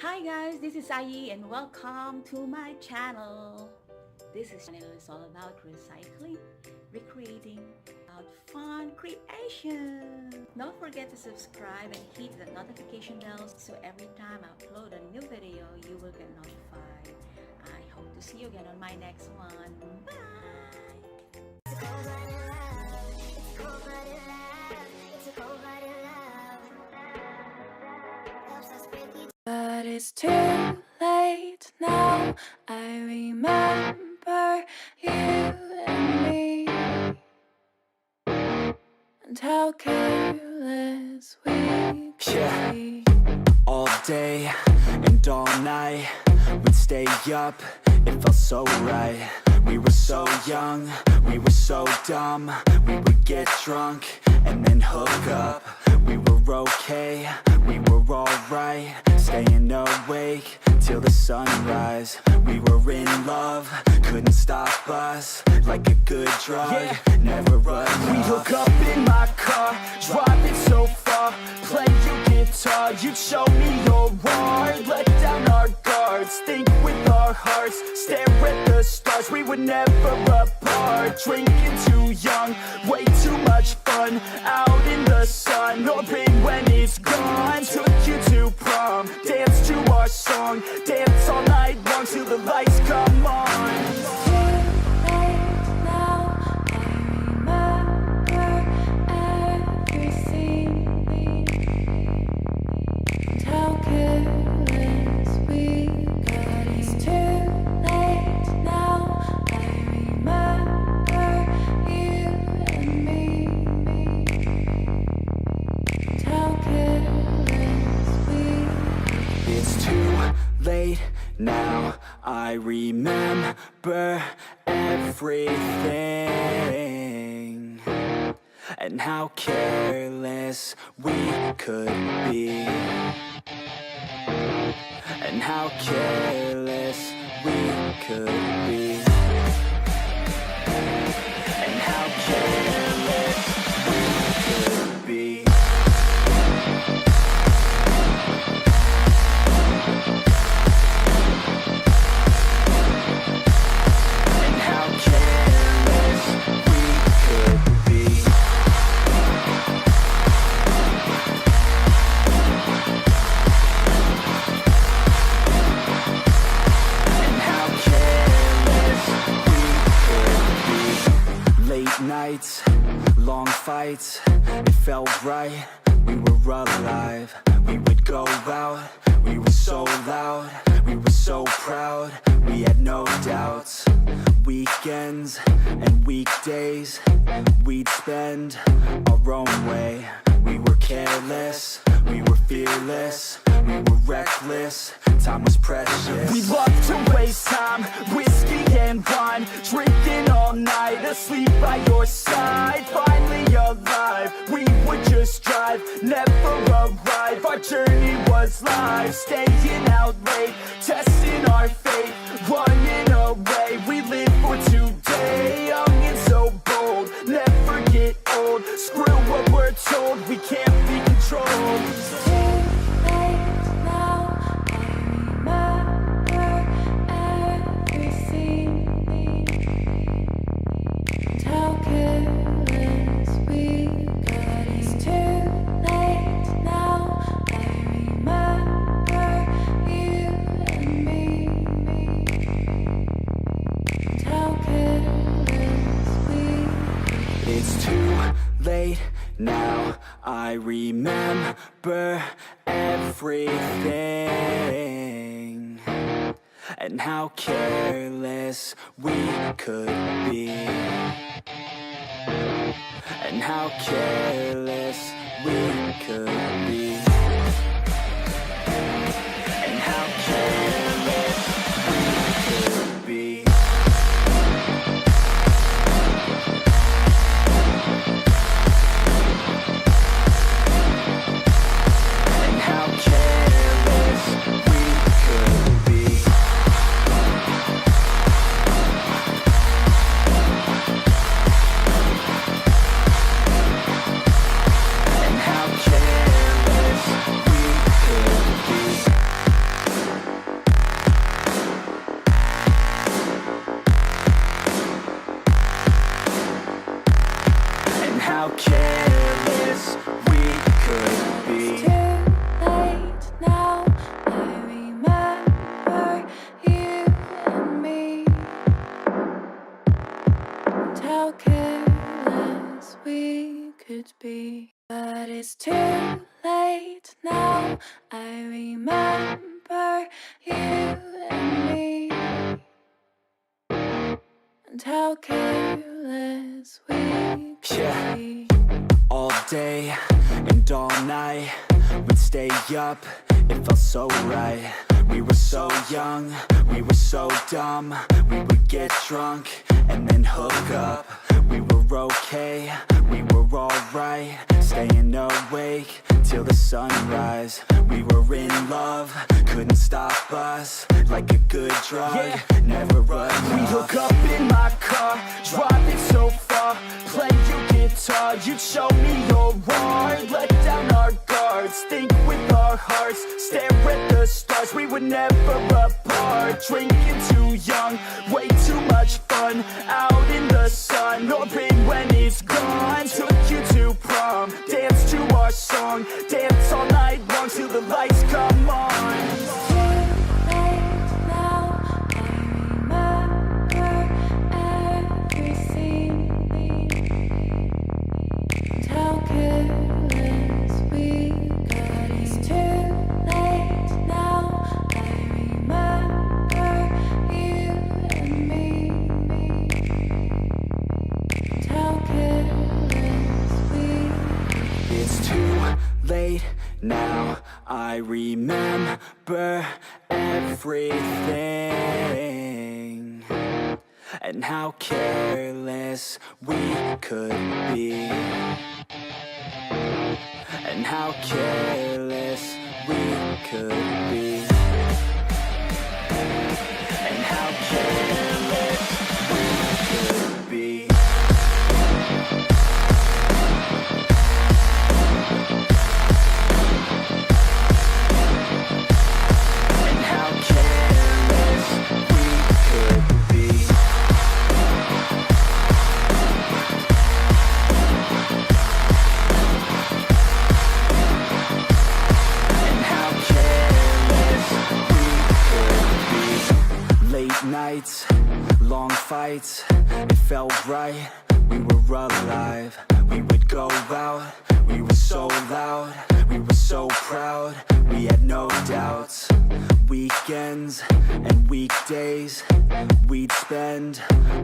Hi guys, this is Ayie and welcome to my channel. This channel is all about recycling, recreating, about fun creation. Don't forget to subscribe and hit the notification bell so every time I upload a new video, you will get notified. I hope to see you again on my next one. Bye! But it's too late now. I remember you and me, and how careless we could be. All day and all night, we'd stay up, it felt so right. We were so young, we were so dumb. We would get drunk and then hook up. We were okay, we were alright, staying awake till the sunrise. We were in love, couldn't stop us, like a good drug, never run. We'd hook up in my car, driving so far, play your guitar, you'd show me your art, let down our guards, think with our hearts, stare at the stars. We were never apart, drinking too young, way too much fun, out in the sun, open when it's gone. Took you to prom, dance to our song, dance all night long till the lights come on. Late now, I remember everything, and how careless we could be, and how careless we could be, and how careless we could be. Nights, long fights, it felt right, we were alive. We would go out, we were so loud, we were so proud, we had no doubts. Weekends and weekdays, we'd spend our own way. We were careless, we were fearless, we were reckless, time was precious. We loved to waste time, whiskey and wine, drinking all night, asleep by your side. Finally alive, we would just drive, never arrive. Our journey was life, staying out late, testing our fate, running away. We live for today, young and so bold, never get old. Screw what we're told, we can't be controlled. It's too late now, I remember everything, and how careless we could be, and how careless we could be, and how careless we could be. it's too late now. I remember you and me, and how careless we could be. All day and all night, we'd stay up, it felt so right. We were so young, we were so dumb. We would get drunk and then hook up. We were okay, we were alright, staying awake till the sunrise. We were in love, couldn't stop us, like a good drug, never enough. We hook up in my car, driving so far, play your guitar, you'd show me your art, let down our guards, think with our hearts, stare at the stars, we were never apart, drinking too young, way too much fun, out in the sun, or pain when it's gone, took you to prom, dance to our song, dance all night long till the lights come on. Late now, I remember everything, and how careless we could be, and how careless we could be, and how careless we could be. Nights, long fights, it felt right, we were alive. We would go out, we were so loud, we were so proud, we had no doubts. Weekends and weekdays, we'd spend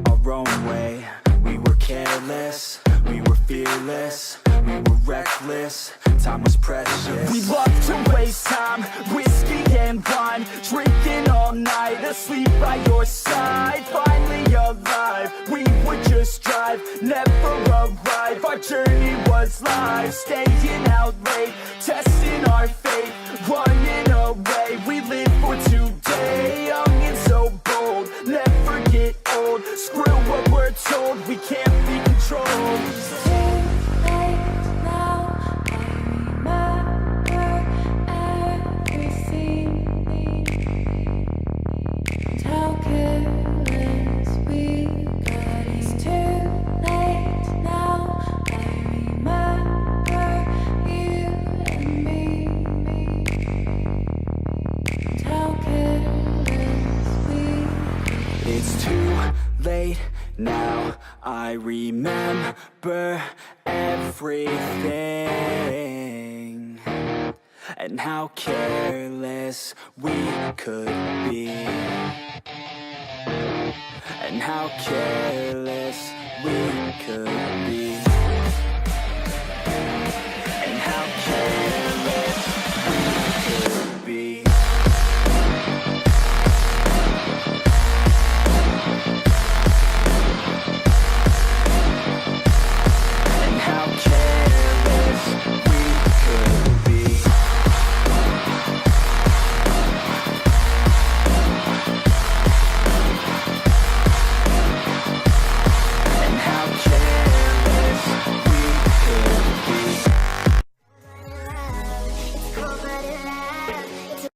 our own way. We were careless, we were fearless, we were reckless, time was precious. We loved to waste time, whiskey and wine, drinking all night, asleep by your side. Finally alive, we would just drive, never arrive. Our journey was live, staying out late, testing our fate, running away. We live for today, young and so bold, never get old. Screw what we're told, we can't be controlled. It's too late now, I remember everything, and how careless we could be, and how careless we could be, and how careless we could be. It's cold but alive.